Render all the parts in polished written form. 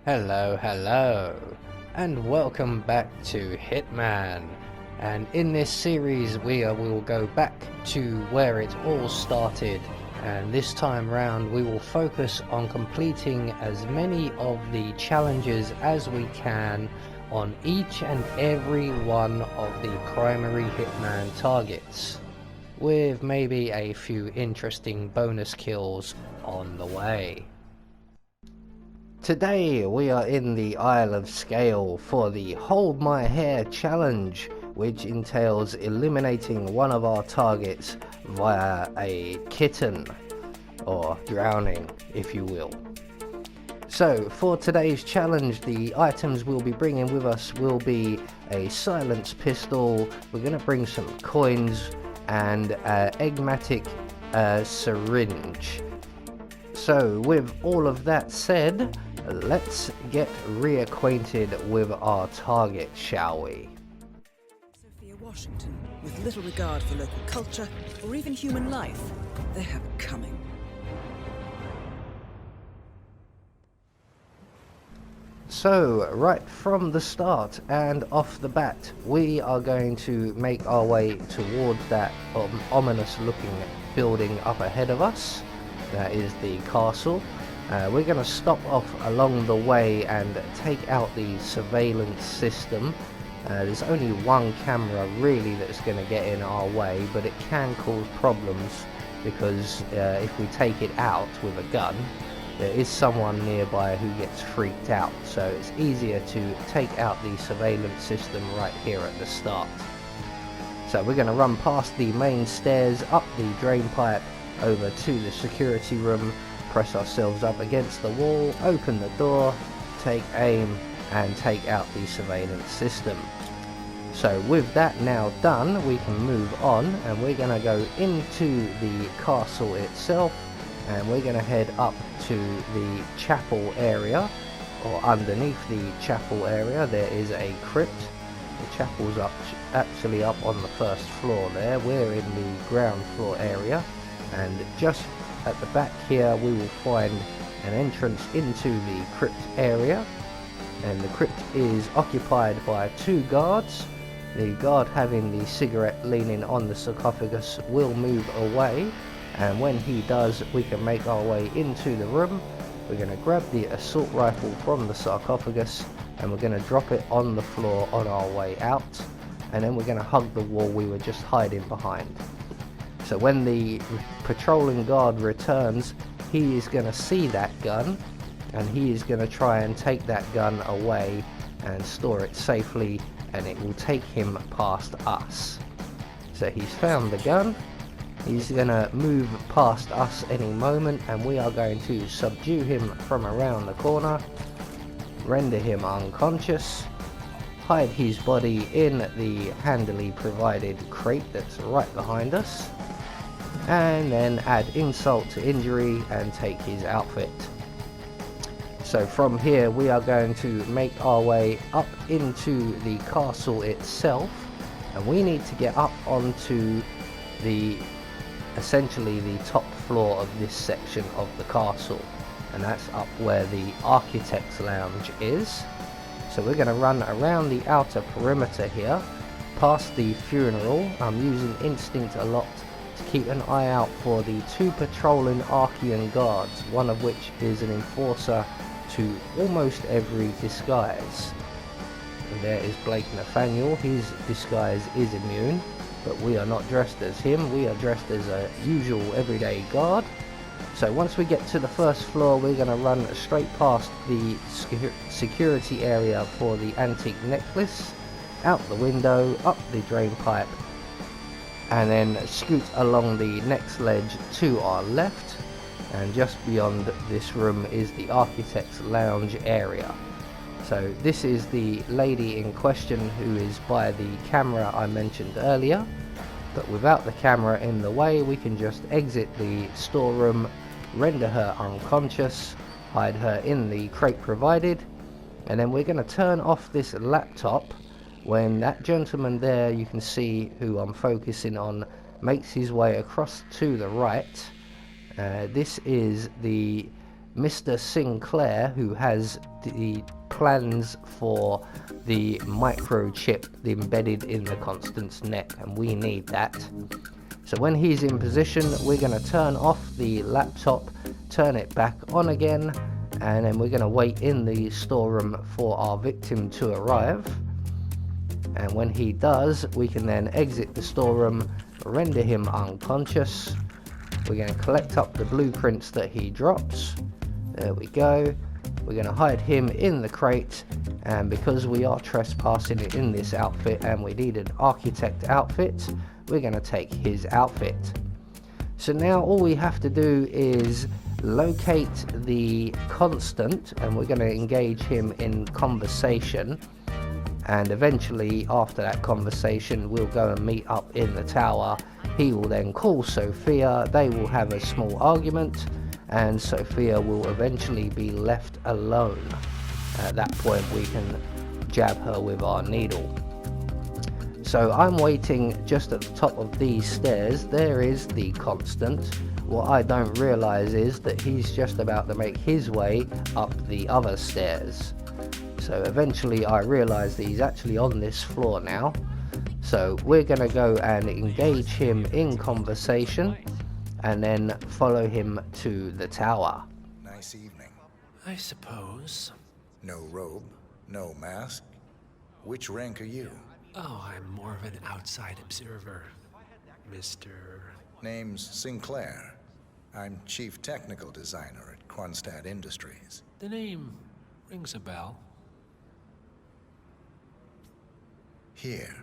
Hello, and welcome back to Hitman. And in this series we will go back to where it all started, and this time round we will focus on completing as many of the challenges as we can on each and every one of the primary Hitman targets, with maybe a few interesting bonus kills on the way. Today we are in the Isle of Sgail for the Hold My Hair challenge, which entails eliminating one of our targets via a kitten, or drowning if you will. So for today's challenge, the items we'll be bringing with us will be a silenced pistol, we're going to bring some coins, and an Egmatic syringe. So with all of that said, let's get reacquainted with our target, shall we? Sophia Washington, with little regard for local culture or even human life, they have it coming. So, right from the start and off the bat, we are going to make our way toward that ominous looking building up ahead of us. That is the castle. We're going to stop off along the way and take out the surveillance system. There's only one camera really that's going to get in our way, but it can cause problems because if we take it out with a gun, there is someone nearby who gets freaked out, so it's easier to take out the surveillance system right here at the start. So we're going to run past the main stairs, up the drain pipe, over to the security room, press ourselves up against the wall, open the door, take aim, and take out the surveillance system. So with that now done, we can move on, and we're going to go into the castle itself, and we're going to head up to the chapel area, or underneath the chapel area there is a crypt. The chapel's actually up on the first floor there. We're in the ground floor area, and just at the back here we will find an entrance into the crypt area, and the crypt is occupied by two guards. The guard having the cigarette leaning on the sarcophagus will move away, and when he does we can make our way into the room. We're going to grab the assault rifle from the sarcophagus and we're going to drop it on the floor on our way out, and then we're going to hug the wall we were just hiding behind. So when the patrolling guard returns, he is going to see that gun, and he is going to try and take that gun away and store it safely, and it will take him past us. So he's found the gun, he's going to move past us any moment, and we are going to subdue him from around the corner, render him unconscious, hide his body in the handily provided crate that's right behind us, and then add insult to injury and take his outfit. So from here we are going to make our way up into the castle itself, and we need to get up onto essentially the top floor of this section of the castle, and that's up where the architect's lounge is. So we're going to run around the outer perimeter here, past the funeral. I'm using instinct a lot to keep an eye out for the two patrolling Archean guards, one of which is an enforcer to almost every disguise. And there is Blake Nathaniel. His disguise is immune, but we are not dressed as him. We are dressed as a usual everyday guard. So once we get to the first floor, we're going to run straight past the security area for the antique necklace, out the window, up the drain pipe, and then scoot along the next ledge to our left, and just beyond this room is the architect's lounge area. So this is the lady in question who is by the camera I mentioned earlier, but without the camera in the way we can just exit the storeroom, render her unconscious, hide her in the crate provided, and then we're going to turn off this laptop when that gentleman there, you can see who I'm focusing on, makes his way across to the right. This is the Mr. Sinclair, who has the plans for the microchip embedded in the Constant's neck, and we need that. So when he's in position, we're going to turn off the laptop, turn it back on again, and then we're going to wait in the storeroom for our victim to arrive. And when he does, we can then exit the storeroom, render him unconscious. We're going to collect up the blueprints that he drops. There we go. We're going to hide him in the crate, and because we are trespassing in this outfit and we need an architect outfit, we're going to take his outfit. So now all we have to do is locate the Constant, and we're going to engage him in conversation, and eventually after that conversation we'll go and meet up in the tower. He will then call Sophia, they will have a small argument, and Sophia will eventually be left alone. At that point we can jab her with our needle. So I'm waiting just at the top of these stairs. There is the Constant. What I don't realise is that he's just about to make his way up the other stairs. So eventually I realise that he's actually on this floor now. So we're going to go and engage him in conversation and then follow him to the tower. Nice evening. I suppose. No robe, no mask. Which rank are you? Oh, I'm more of an outside observer, Mr. Name's Sinclair. I'm Chief Technical Designer at Quonstad Industries. The name rings a bell. Here,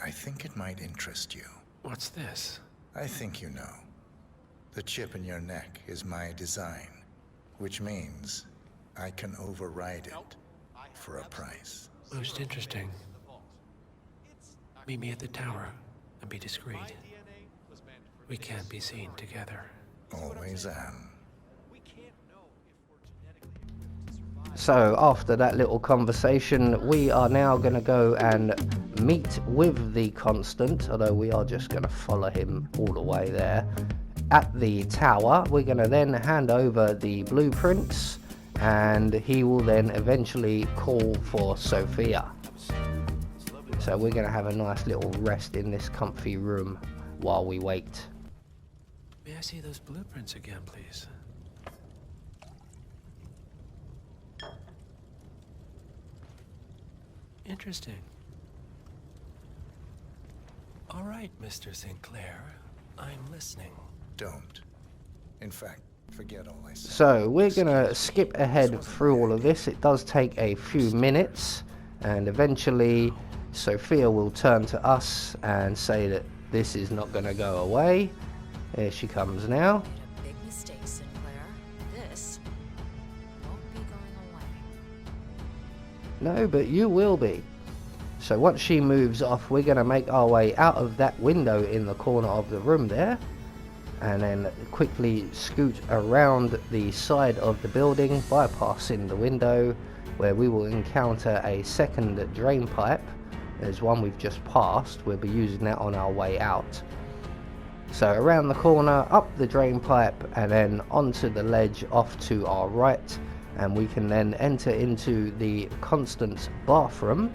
I think it might interest you. What's this? I think you know. The chip in your neck is my design, which means I can override it for a price. Most interesting. Meet me at the tower and be discreet. We can't be seen together. Always am. So after that little conversation, we are now going to go and meet with the Constant, although we are just going to follow him all the way there. At the tower, we're going to then hand over the blueprints, and he will then eventually call for Sophia. So we're going to have a nice little rest in this comfy room while we wait. May I see those blueprints again, please? Interesting. All right, Mr. Sinclair. I'm listening. Don't. In fact, forget all I said. So we're going to skip ahead through all of this. It does take a few minutes, and eventually Sophia will turn to us and say that this is not going to go away. Here she comes now. Made a big mistake, Sinclair. This won't be going away. No, but you will be. So once she moves off, we're going to make our way out of that window in the corner of the room there, and then quickly scoot around the side of the building, bypassing the window, where we will encounter a second drain pipe. There's one we've just passed. We'll be using that on our way out. So around the corner, up the drain pipe, and then onto the ledge off to our right, and we can then enter into the Constant's bathroom,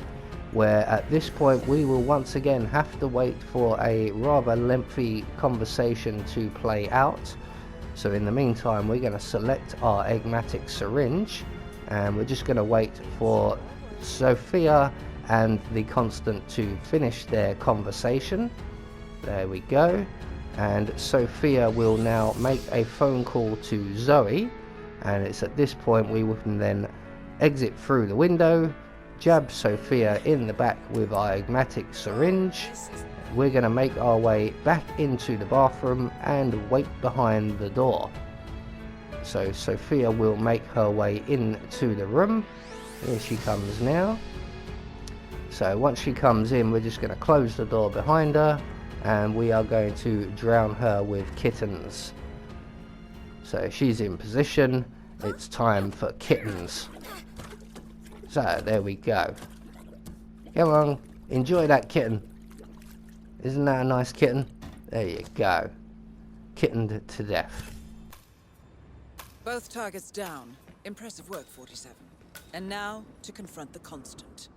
where at this point we will once again have to wait for a rather lengthy conversation to play out. So in the meantime, we're going to select our enigmatic syringe, and we're just going to wait for Sophia and the Constant to finish their conversation. There we go. And Sophia will now make a phone call to Zoe, and it's at this point we can then exit through the window, jab Sophia in the back with our enigmatic syringe. We're going to make our way back into the bathroom and wait behind the door. So Sophia will make her way into the room. Here she comes now. So once she comes in, we're just going to close the door behind her, and we are going to drown her with kittens. So she's in position. It's time for kittens. So there we go. Come on, enjoy that kitten. Isn't that a nice kitten? There you go. Kittened to death. Both targets down. Impressive work, 47. And now, to confront the Constant.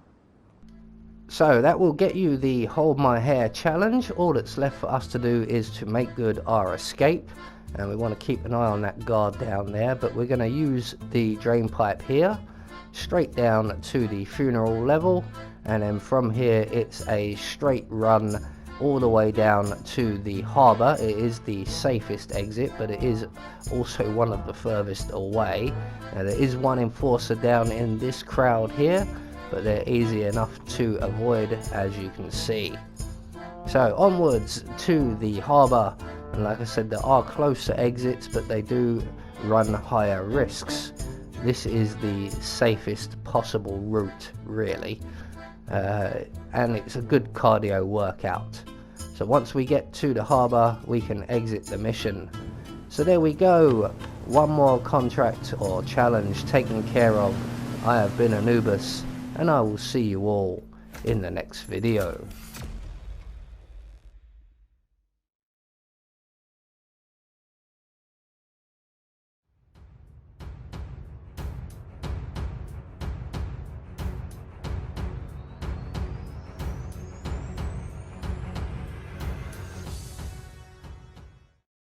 So that will get you the Hold My Hair challenge. All that's left for us to do is to make good our escape. And we want to keep an eye on that guard down there. But we're going to use the drain pipe here, straight down to the funeral level. And then from here, it's a straight run all the way down to the harbour. It is the safest exit, but it is also one of the furthest away. Now, there is one enforcer down in this crowd here, but they're easy enough to avoid, as you can see. So onwards to the harbour, and like I said, there are closer exits, but they do run higher risks. This is the safest possible route, really, and it's a good cardio workout. So once we get to the harbour, we can exit the mission. So there we go, one more contract or challenge taken care of. I have been Anubis, and I will see you all in the next video.